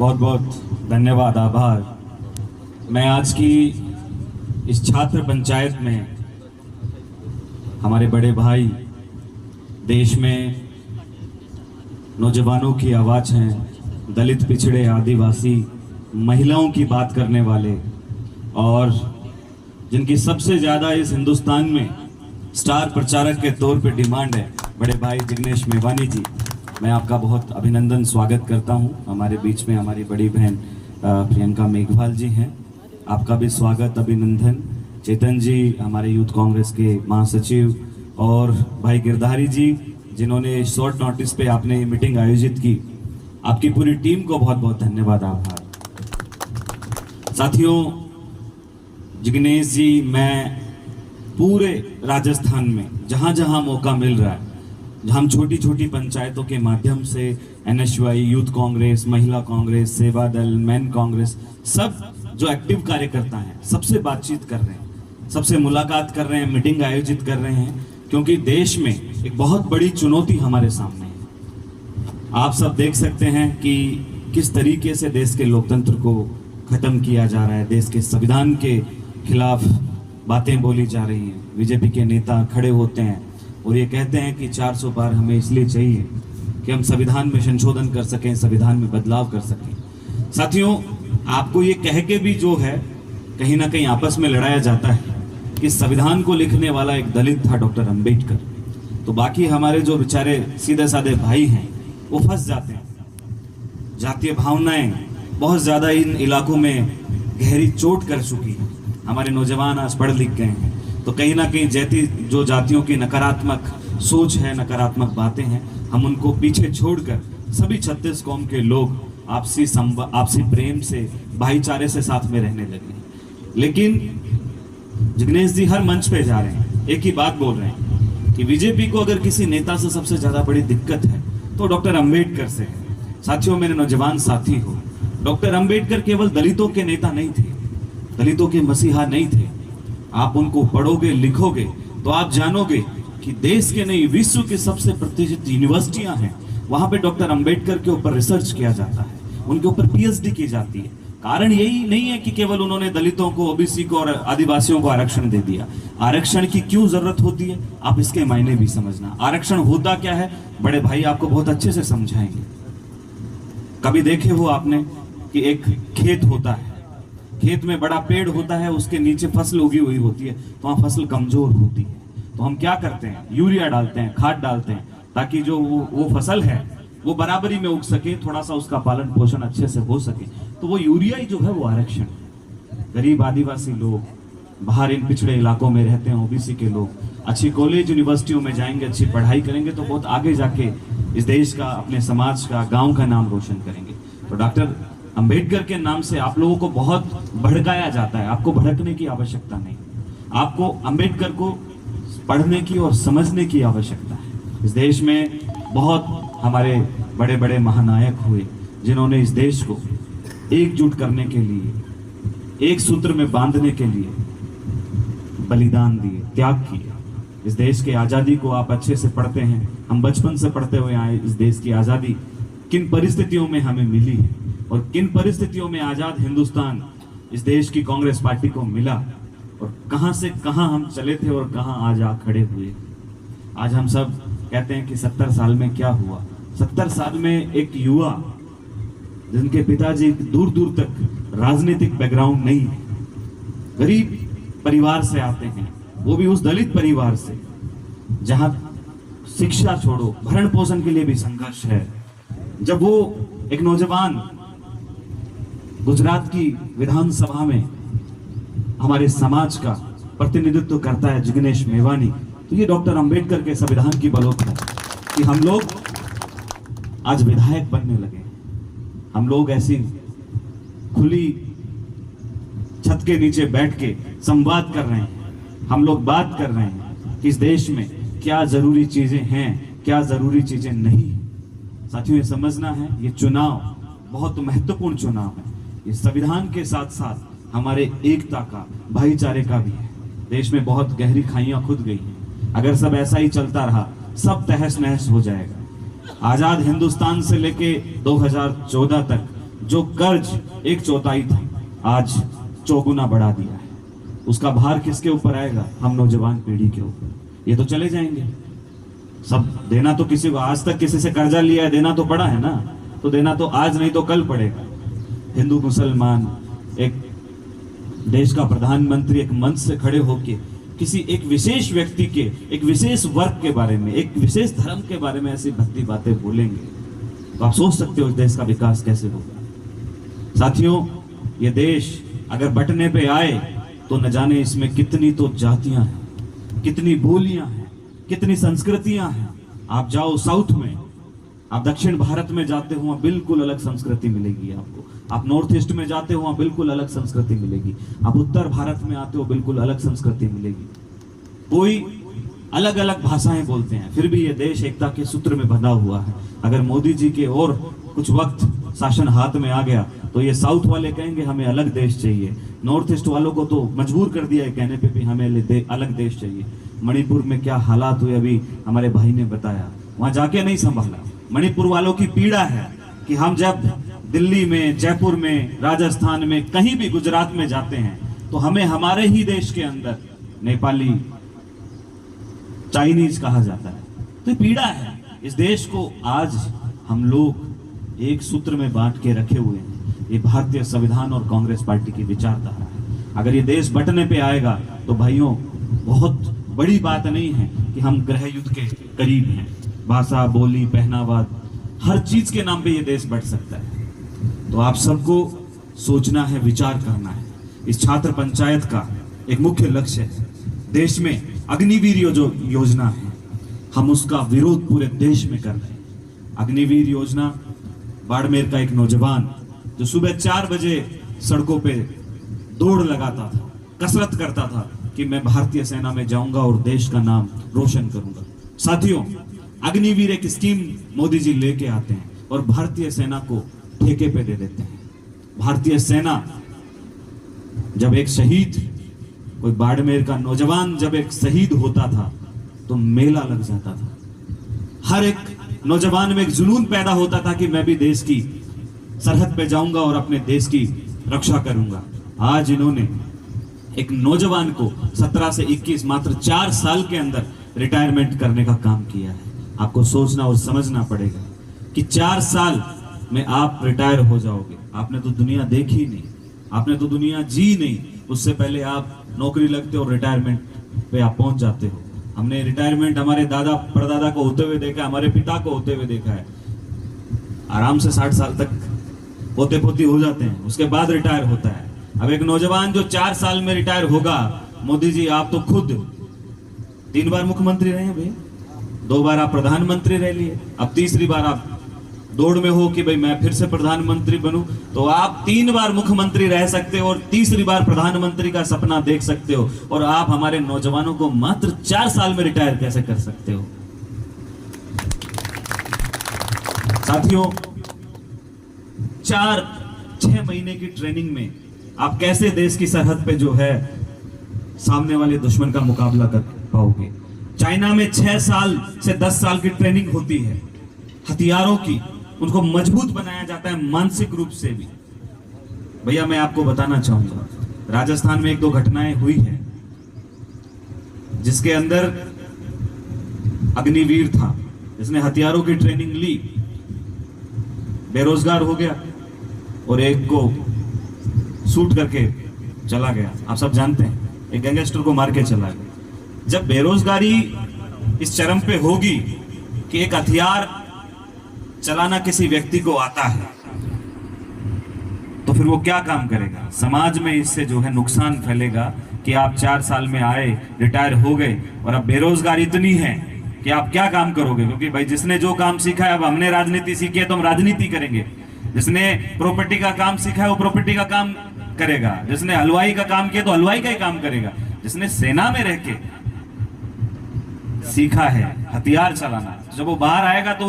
बहुत बहुत धन्यवाद, आभार। मैं आज की इस छात्र पंचायत में हमारे बड़े भाई, देश में नौजवानों की आवाज़ हैं, दलित, पिछड़े, आदिवासी, महिलाओं की बात करने वाले और जिनकी सबसे ज़्यादा इस हिंदुस्तान में स्टार प्रचारक के तौर पे डिमांड है, बड़े भाई जिग्नेश मेवानी जी। मैं आपका बहुत अभिनंदन स्वागत करता हूं। हमारे बीच में हमारी बड़ी बहन प्रियंका मेघवाल जी हैं, आपका भी स्वागत, अभिनंदन। चेतन जी हमारे यूथ कांग्रेस के महासचिव और भाई गिरधारी जी जिन्होंने शॉर्ट नोटिस पे आपने ये मीटिंग आयोजित की, आपकी पूरी टीम को बहुत बहुत धन्यवाद, आभार। साथियों, जिग्नेश जी, मैं पूरे राजस्थान में जहाँ जहाँ मौका मिल रहा है, हम छोटी छोटी पंचायतों के माध्यम से एनएसयूआई, यूथ कांग्रेस, महिला कांग्रेस, सेवा दल, मैन कांग्रेस, सब जो एक्टिव कार्यकर्ता हैं सबसे बातचीत कर रहे हैं, सबसे मुलाकात कर रहे हैं, मीटिंग आयोजित कर रहे हैं, क्योंकि देश में एक बहुत बड़ी चुनौती हमारे सामने है। आप सब देख सकते हैं कि किस तरीके से देश के लोकतंत्र को खत्म किया जा रहा है, देश के संविधान के खिलाफ बातें बोली जा रही हैं। बीजेपी के नेता खड़े होते हैं और ये कहते हैं कि 400 पार हमें इसलिए चाहिए कि हम संविधान में संशोधन कर सकें, संविधान में बदलाव कर सकें। साथियों, आपको ये कह के भी जो है कहीं ना कहीं आपस में लड़ाया जाता है कि संविधान को लिखने वाला एक दलित था, डॉक्टर अंबेडकर। तो बाकी हमारे जो बेचारे सीधे साधे भाई हैं वो फंस जाते हैं। जातीय भावनाएं बहुत ज़्यादा इन इलाकों में गहरी चोट कर चुकी हैं। हमारे नौजवान आज पढ़ लिख गए हैं, तो कहीं ना कहीं जो जातियों की नकारात्मक सोच है, नकारात्मक बातें हैं, हम उनको पीछे छोड़कर सभी 36 कौम के लोग आपसी प्रेम से, भाईचारे से साथ में रहने लगे। लेकिन जिग्नेश जी हर मंच पे जा रहे हैं, एक ही बात बोल रहे हैं कि बीजेपी को अगर किसी नेता से सबसे ज्यादा बड़ी दिक्कत है तो डॉक्टर अंबेडकर से है। साथियों, मेरे नौजवान साथी हो, डॉक्टर अंबेडकर केवल दलितों के नेता नहीं थे, दलितों के मसीहा नहीं थे। आप उनको पढ़ोगे, लिखोगे तो आप जानोगे कि देश के नहीं, विश्व की सबसे प्रतिष्ठित यूनिवर्सिटियां हैं, वहां पे डॉक्टर अंबेडकर के ऊपर रिसर्च किया जाता है, उनके ऊपर पीएचडी की जाती है। कारण यही नहीं है कि केवल उन्होंने दलितों को, ओबीसी को और आदिवासियों को आरक्षण दे दिया। आरक्षण की क्यों जरूरत होती है, आप इसके मायने भी समझना। आरक्षण होता क्या है, बड़े भाई आपको बहुत अच्छे से समझाएंगे। कभी देखे हो आपने कि एक खेत होता है, खेत में बड़ा पेड़ होता है, उसके नीचे फसल उगी हुई होती है, तो वहां फसल कमजोर होती है। तो हम क्या करते हैं, यूरिया डालते हैं, खाद डालते हैं, ताकि जो वो फसल है वो बराबरी में उग सके, थोड़ा सा उसका पालन पोषण अच्छे से हो सके। तो वो यूरिया ही जो है वो आरक्षण। गरीब आदिवासी लोग, बाहर इन पिछड़े इलाकों में रहते हैं, ओबीसी के लोग अच्छी कॉलेज यूनिवर्सिटियों में जाएंगे, अच्छी पढ़ाई करेंगे तो बहुत आगे जाके इस देश का, अपने समाज का, गाँव का नाम रोशन करेंगे। तो डॉक्टर अंबेडकर के नाम से आप लोगों को बहुत भड़काया जाता है। आपको भड़कने की आवश्यकता नहीं, आपको अंबेडकर को पढ़ने की और समझने की आवश्यकता है। इस देश में बहुत हमारे बड़े बड़े महानायक हुए जिन्होंने इस देश को एकजुट करने के लिए, एक सूत्र में बांधने के लिए बलिदान दिए, त्याग किए। इस देश की आज़ादी को आप अच्छे से पढ़ते हैं, हम बचपन से पढ़ते हुए आए। इस देश की आज़ादी किन परिस्थितियों में हमें मिली है और किन परिस्थितियों में आज़ाद हिंदुस्तान इस देश की कांग्रेस पार्टी को मिला, और कहां से कहां हम चले थे और कहां आज आ खड़े हुए। आज हम सब कहते हैं कि 70 साल में क्या हुआ। 70 साल में एक युवा जिनके पिताजी दूर दूर तक राजनीतिक बैकग्राउंड नहीं है, गरीब परिवार से आते हैं, वो भी उस दलित परिवार से जहां शिक्षा छोड़ो, भरण पोषण के लिए भी संघर्ष है। जब वो एक नौजवान गुजरात की विधानसभा में हमारे समाज का प्रतिनिधित्व करता है, जिग्नेश मेवानी, तो ये डॉक्टर अंबेडकर के संविधान की बलौत है कि हम लोग आज विधायक बनने लगे। हम लोग ऐसी खुली छत के नीचे बैठ के संवाद कर रहे हैं, हम लोग बात कर रहे हैं कि इस देश में क्या जरूरी चीजें हैं, क्या जरूरी चीजें नहीं है। साथियों, ये समझना है, ये चुनाव बहुत महत्वपूर्ण चुनाव है। ये संविधान के साथ साथ हमारे एकता का, भाईचारे का भी है। देश में बहुत गहरी खाइयां खुद गई हैं। अगर सब ऐसा ही चलता रहा, सब तहस नहस हो जाएगा। आजाद हिंदुस्तान से लेके 2014 तक जो कर्ज 1/4 था आज 4 गुना बढ़ा दिया है। उसका भार किसके ऊपर आएगा? हम नौजवान पीढ़ी के ऊपर। ये तो चले जाएंगे सब। देना तो किसी को, आज तक किसी से कर्जा लिया है, देना तो पड़ा है ना, तो देना तो आज नहीं तो कल पड़ेगा। हिंदू मुसलमान, एक देश का प्रधानमंत्री एक मंच से खड़े होके किसी एक विशेष व्यक्ति के, एक विशेष वर्ग के बारे में, एक विशेष धर्म के बारे में ऐसी भद्दी बातें बोलेंगे तो आप सोच सकते हो इस देश का विकास कैसे होगा। साथियों, ये देश अगर बंटने पे आए तो न जाने इसमें कितनी तो जातियां हैं, कितनी बोलियां हैं, कितनी संस्कृतियां हैं। आप जाओ साउथ में, आप दक्षिण भारत में जाते हो, बिल्कुल अलग संस्कृति मिलेगी आपको। आप नॉर्थ ईस्ट में जाते हो, बिल्कुल अलग संस्कृति मिलेगी। आप उत्तर भारत में आते हो, बिल्कुल अलग संस्कृति मिलेगी। कोई अलग अलग भाषाएं बोलते हैं, फिर भी ये देश एकता के सूत्र में बंधा हुआ है। अगर मोदी जी के और कुछ वक्त शासन हाथ में आ गया तो ये साउथ वाले कहेंगे हमें अलग देश चाहिए, नॉर्थ ईस्ट वालों को तो मजबूर कर दिया है कहने पे भी हमें अलग देश चाहिए। मणिपुर में क्या हालात हुए अभी हमारे भाई ने बताया, वहां जाके नहीं संभाला। मणिपुर वालों की पीड़ा है कि हम जब दिल्ली में, जयपुर में, राजस्थान में, कहीं भी गुजरात में जाते हैं तो हमें हमारे ही देश के अंदर नेपाली, चाइनीज कहा जाता है। तो पीड़ा है इस देश को। आज हम लोग एक सूत्र में बांट के रखे हुए हैं। ये भारतीय संविधान और कांग्रेस पार्टी की विचारधारा है। अगर ये देश बंटने पे आएगा तो भाइयों बहुत बड़ी बात नहीं है कि हम गृह युद्ध के करीब हैं। भाषा, बोली, पहनावा, हर चीज के नाम पे ये देश बंट सकता है। तो आप सबको सोचना है, विचार करना है। इस छात्र पंचायत का एक मुख्य लक्ष्य है, देश में अग्निवीर जो योजना है, हम उसका विरोध पूरे देश में कर रहे हैं। अग्निवीर योजना, बाड़मेर का एक नौजवान जो सुबह 4 बजे सड़कों पे दौड़ लगाता था, कसरत करता था कि मैं भारतीय सेना में जाऊंगा और देश का नाम रोशन करूंगा। साथियों, अग्निवीर एक स्कीम मोदी जी लेके आते हैं और भारतीय सेना को ठेके पे दे देते हैं। भारतीय सेना जब एक शहीद, कोई बाड़मेर का नौजवान जब एक शहीद होता था तो मेला लग जाता था। हर एक नौजवान में एक जुनून पैदा होता था कि मैं भी देश की सरहद पे जाऊंगा और अपने देश की रक्षा करूंगा। आज इन्होंने एक नौजवान को 17 से 21 मात्र 4 साल के अंदर रिटायरमेंट करने का काम किया है। आपको सोचना और समझना पड़ेगा कि 4 साल में आप रिटायर हो जाओगे। आपने तो दुनिया देखी नहीं, आपने तो दुनिया जी नहीं, उससे पहले आप नौकरी लगते हो, रिटायरमेंट पे आप पहुंच जाते हो। हमने रिटायरमेंट हमारे दादा परदादा को होते हुए देखा, हमारे पिता को होते हुए देखा है। आराम से 60 साल तक पोते पोती हो जाते हैं, उसके बाद रिटायर होता है। अब एक नौजवान जो 4 साल में रिटायर होगा, मोदी जी आप तो खुद 3 बार मुख्यमंत्री रहे हैं भैया, 2 बार आप प्रधानमंत्री रह लिए, अब तीसरी बार आप दौड़ में हो कि भाई मैं फिर से प्रधानमंत्री बनूं। तो आप 3 बार मुख्यमंत्री रह सकते हो और तीसरी बार प्रधानमंत्री का सपना देख सकते हो, और आप हमारे नौजवानों को मात्र 4 साल में रिटायर कैसे कर सकते हो? साथियों, 4-6 महीने की ट्रेनिंग में आप कैसे देश की सरहद पे जो है सामने वाले दुश्मन का मुकाबला कर पाओगे? चाइना में 6 साल से 10 साल की ट्रेनिंग होती है हथियारों की, उनको मजबूत बनाया जाता है मानसिक रूप से भी। भैया मैं आपको बताना चाहूंगा, राजस्थान में 1-2 घटनाएं हुई है जिसके अंदर अग्निवीर था, जिसने हथियारों की ट्रेनिंग ली, बेरोजगार हो गया और एक को शूट करके चला गया। आप सब जानते हैं, एक गैंगस्टर को मार के चला गया। जब बेरोजगारी इस चरम पे होगी कि एक हथियार चलाना किसी व्यक्ति को आता है, तो फिर वो क्या काम करेगा? समाज में इससे जो है नुकसान फैलेगा कि आप 4 साल में आए, रिटायर हो गए और अब बेरोजगारी इतनी है कि आप क्या काम करोगे? क्योंकि भाई जिसने जो काम सीखा है, अब हमने राजनीति सीखी है तो हम राजनीति करेंगे। जिसने प्रॉपर्टी का काम सीखा है वो प्रॉपर्टी का काम करेगा, जिसने हलवाई का काम किया तो हलवाई का ही काम करेगा, जिसने सेना में रह के सीखा है हथियार चलाना, जब वो बाहर आएगा तो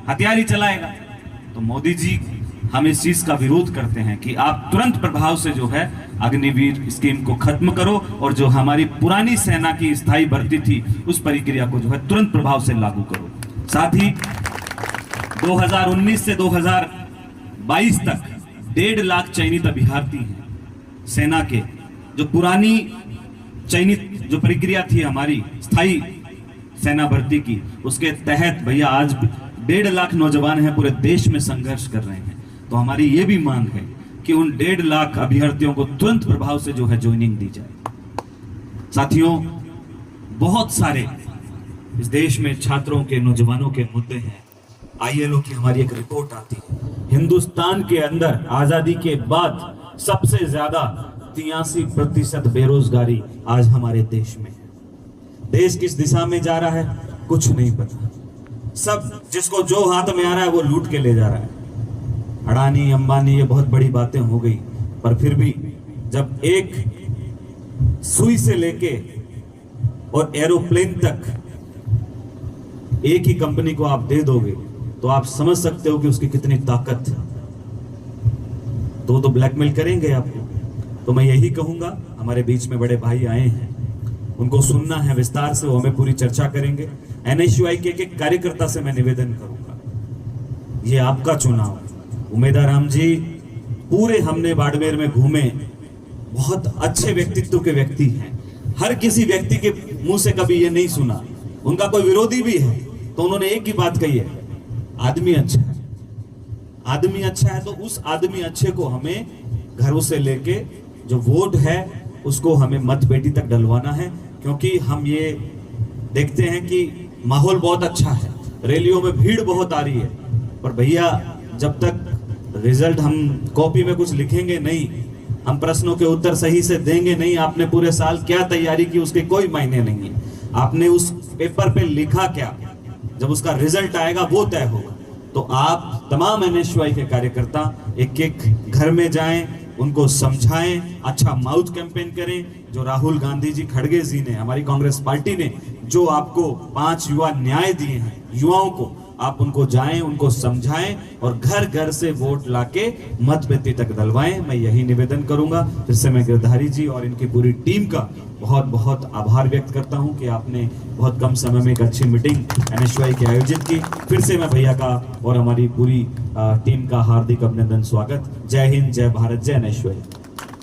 हथियार ही चलाएगा। तो मोदी जी, हम इस चीज का विरोध करते हैं कि आप तुरंत प्रभाव से जो है अग्निवीर स्कीम को खत्म करो और जो हमारी पुरानी सेना की स्थायी भर्ती थी उस प्रक्रिया को जो है तुरंत प्रभाव से लागू करो। साथ ही 2019 से 2022 तक 1.5 लाख चयनित अभ्यर्थी हैं सेना के। जो पुरानी चयनित जो प्रक्रिया थी हमारी स्थायी सेना भर्ती की, उसके तहत भैया आज 1.5 लाख नौजवान हैं पूरे देश में संघर्ष कर रहे हैं। तो हमारी ये भी मांग है कि उन 1.5 लाख अभ्यर्थियों को तुरंत प्रभाव से जो है ज्वाइनिंग दी जाए। साथियों, बहुत सारे इस देश में छात्रों के, नौजवानों के मुद्दे हैं। ILO की हमारी एक रिपोर्ट आती है, हिंदुस्तान के अंदर आजादी के बाद सबसे ज्यादा 83% बेरोजगारी आज हमारे देश में है। देश किस दिशा में जा रहा है कुछ नहीं पता। सब जिसको जो हाथ में आ रहा है वो लूट के ले जा रहा है। अडानी, अंबानी, ये बहुत बड़ी बातें हो गई, पर फिर भी जब एक सुई से लेके और एरोप्लेन तक एक ही कंपनी को आप दे दोगे तो आप समझ सकते हो कि उसकी कितनी ताकत है। तो ब्लैकमेल करेंगे आपको। तो मैं यही कहूंगा, हमारे बीच में बड़े भाई आए हैं, उनको सुनना है विस्तार से, वो हमें पूरी चर्चा करेंगे। NSUI के एक कार्यकर्ता से मैं निवेदन करूंगा, ये आपका चुनाव। उमेदाराम जी, पूरे हमने बाड़मेर में घूमे, बहुत अच्छे व्यक्तित्व के व्यक्ति हैं। हर किसी व्यक्ति के मुंह से कभी ये नहीं सुना, उनका कोई विरोधी भी है तो उन्होंने एक ही बात कही है, आदमी अच्छा है। आदमी अच्छा है तो उस आदमी अच्छे को हमें घरों से लेके जो वोट है उसको हमें मत पेटी तक डलवाना है। क्योंकि हम ये देखते हैं कि माहौल बहुत अच्छा है, रैलियों में भीड़ बहुत आ रही है, पर भैया जब तक रिजल्ट हम कॉपी में कुछ लिखेंगे नहीं, हम प्रश्नों के उत्तर सही से देंगे नहीं, आपने पूरे साल क्या तैयारी की उसके कोई मायने नहीं है। आपने उस पेपर पे लिखा क्या, जब उसका रिजल्ट आएगा वो तय होगा। तो आप तमाम NSUI के कार्यकर्ता एक एक घर में जाएं, उनको समझाएं, अच्छा माउथ कैंपेन करें। जो राहुल गांधी जी, खड़गे जी ने, हमारी कांग्रेस पार्टी ने जो आपको 5 युवा न्याय दिए हैं, युवाओं को आप उनको जाएं, उनको समझाएं और घर घर से वोट लाके मतपेटी तक डलवाएं। मैं यही निवेदन करूंगा। फिर से मैं गिरधारी जी और इनकी पूरी टीम का बहुत बहुत आभार व्यक्त करता हूं कि आपने बहुत कम समय में एक अच्छी मीटिंग NSUI की आयोजित की। फिर से मैं भैया का और हमारी पूरी टीम का हार्दिक अभिनंदन, स्वागत। जय हिंद, जय भारत, जय NSUI।